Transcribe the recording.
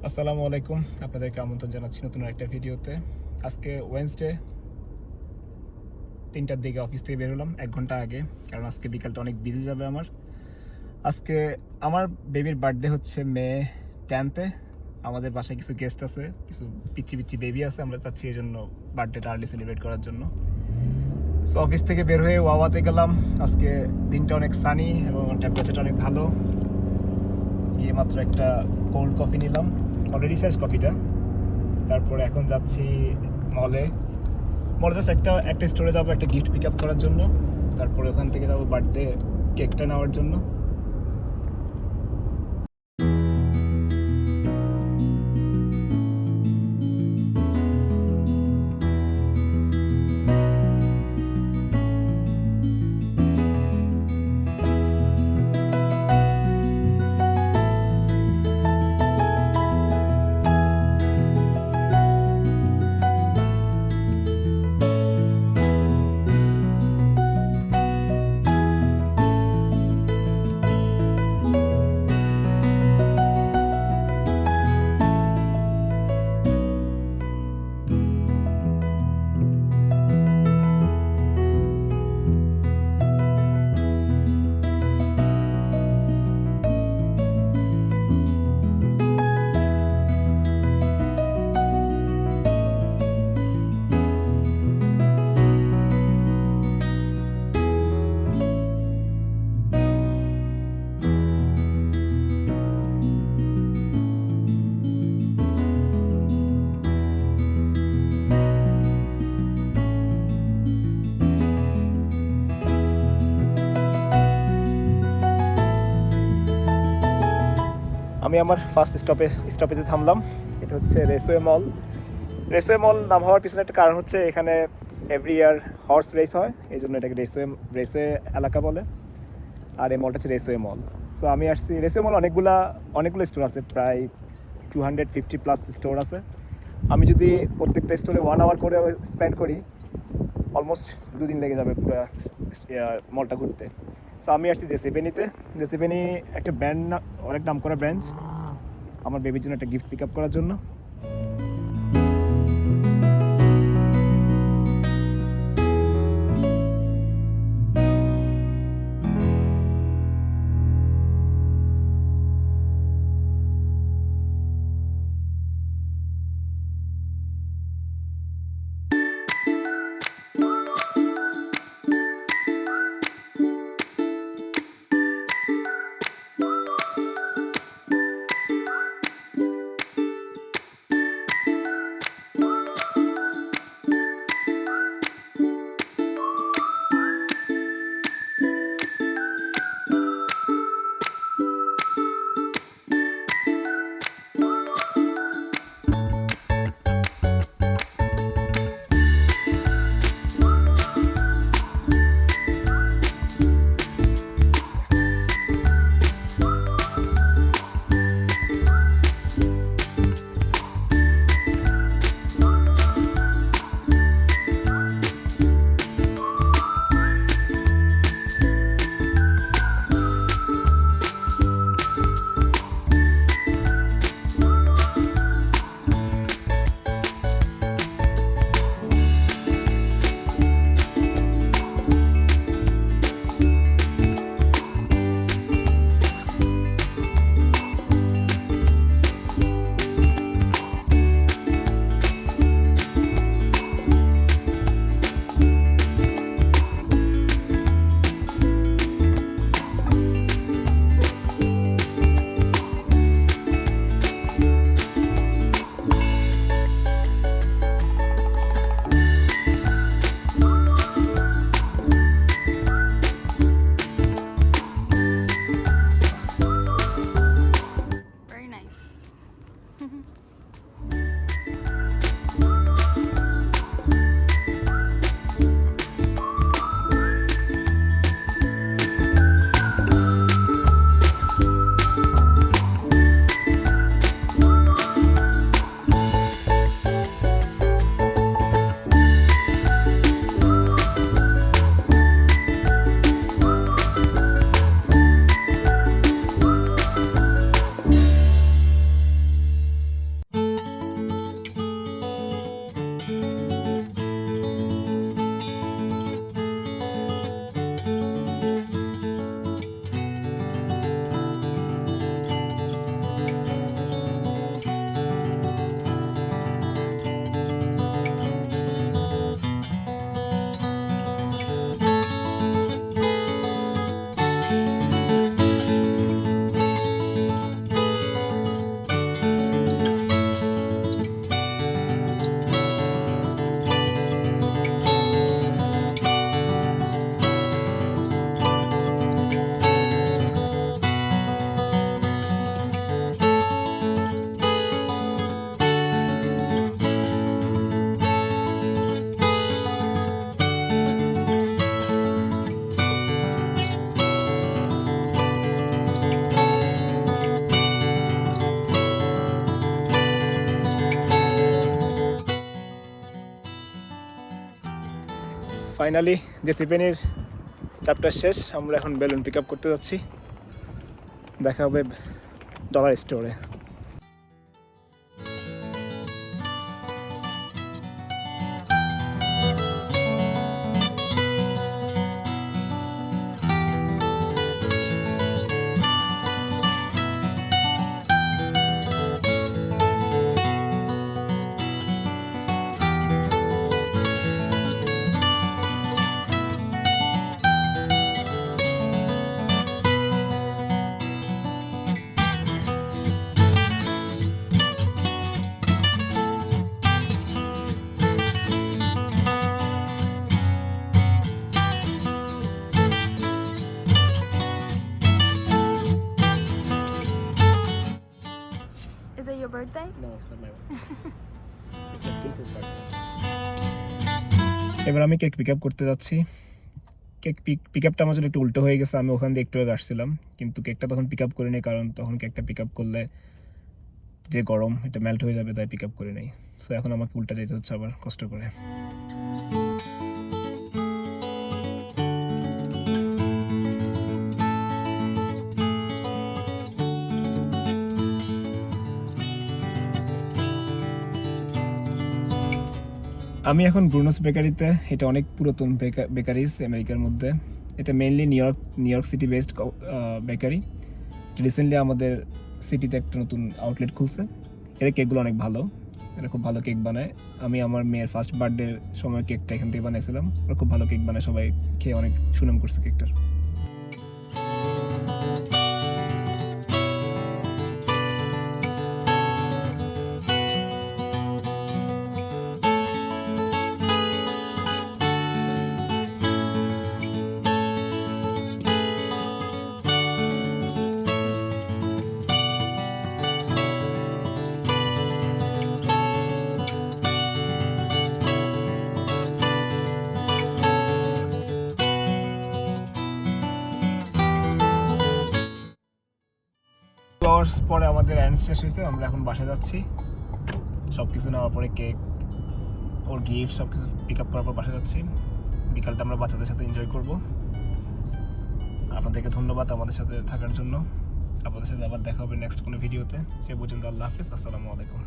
আসসালামু আলাইকুম, আপনাদেরকে আমন্ত্রণ জানাচ্ছি নতুন একটা ভিডিওতে। আজকে ওয়েডনেসডে 3টার দিকে অফিস থেকে বের হলাম 1 ঘন্টা আগে, কারণ আজকে বিকালটা অনেক বিজি যাবে আমার। আজকে আমার বেবির বার্থডে হচ্ছে মে 10-তে। আমাদের বাসায় কিছু গেস্ট আছে, কিছু পিচ্চি পিচ্চি বেবি আছে, আমরা চাচ্ছি এই জন্য বার্থডেটা আর্লি সেলিব্রেট করার জন্য। সো অফিস থেকে বের হয়ে ওয়াওয়াতে গেলাম। আজকে দিনটা অনেক সানি এবং টেম্পারেচারটা অনেক ভালো। গিয়ে মাত্র একটা কোল্ড কফি নিলাম, অলরেডি শেষ কফিটা। তারপরে এখন যাচ্ছি মলে। মলে জাস্ট একটা স্টোরে যাবো, একটা গিফট পিক আপ করার জন্য। তারপরে ওখান থেকে যাবো বার্থডে কেকটা নেওয়ার জন্য। আমি আমার ফার্স্ট স্টপেজে থামলাম। এটা হচ্ছে রেসওয়ে মল। রেসওয়ে মল নাম হওয়ার পিছনে একটা কারণ হচ্ছে এখানে এভরি ইয়ার হর্স রেস হয়, এই জন্য এটাকে রেসওয়ে এলাকা বলে। আর এই মলটা হচ্ছে রেসওয়ে মল। সো আমি আসছি রেসওয়ে মল, অনেকগুলো স্টোর আছে, প্রায় 250+ স্টোর আছে। আমি যদি প্রত্যেকটা স্টোরে 1 আওয়ার করে স্পেন্ড করি, অলমোস্ট 2 দিন লেগে যাবে পুরো মলটা ঘুরতে। সো আমি আসছি জেসিপেনিতে। জেসিপেনি একটা ব্র্যান্ড, অনেক নাম করা ব্র্যান্ড, আমার বেবির জন্য একটা গিফট পিক আপ করার জন্য। ফাইনালি জেসিপেনির চ্যাপ্টার শেষ। আমরা এখন বেলুন পিক আপ করতে যাচ্ছি। দেখা হবে ডলার স্টোরে। Is it your birthday? No, it's not my birthday. It's my princess birthday. এবার আমি কেক পিক আপ করতে যাচ্ছি। কেক পিক আপটা আমার জন্য একটু উল্টো হয়ে গেছে। আমি ওখান দিয়ে একটু আগে আসছিলাম, কিন্তু কেকটা তখন পিক আপ করিনি, কারণ তখন কেকটা পিক আপ করলে যে গরম এটা মেল্ট হয়ে যাবে, তাই পিক আপ করে নেই। সো এখন আমাকে উল্টা যেতে হচ্ছে আবার কষ্ট করে। আমি এখন ব্রুনোস বেকারিতে। এটা অনেক পুরাতন বেকারিজ আমেরিকার মধ্যে। এটা mainly new York city based bakery. Recently আমাদের সিটিতে একটা নতুন আউটলেট খুলছে। এর কেকগুলো অনেক ভালো, এরা খুব ভালো কেক বানায়। আমি আমার মেয়ের ফার্স্ট বার্থডের সময় কেকটা এখান থেকে বানাইছিলাম। ওরা খুব ভালো কেক বানায়, সবাই খেয়ে অনেক সুনাম করছে কেকটার। আওয়ার্স পরে আমাদের অ্যারেঞ্জ শেষ হয়েছে। আমরা এখন বাসায় যাচ্ছি। সব কিছু নেওয়ার পরে কেক, ওর গিফট সব কিছু পিক আপ করার পর বাসায় যাচ্ছি। বিকালটা আমরা বাচ্চাদের সাথে এনজয় করব। আপনাদেরকে ধন্যবাদ আমাদের সাথে থাকার জন্য। আপনাদের সাথে আবার দেখা হবে নেক্সট কোনো ভিডিওতে। সে পর্যন্ত আল্লাহ হাফিজ, আসসালামু আলাইকুম।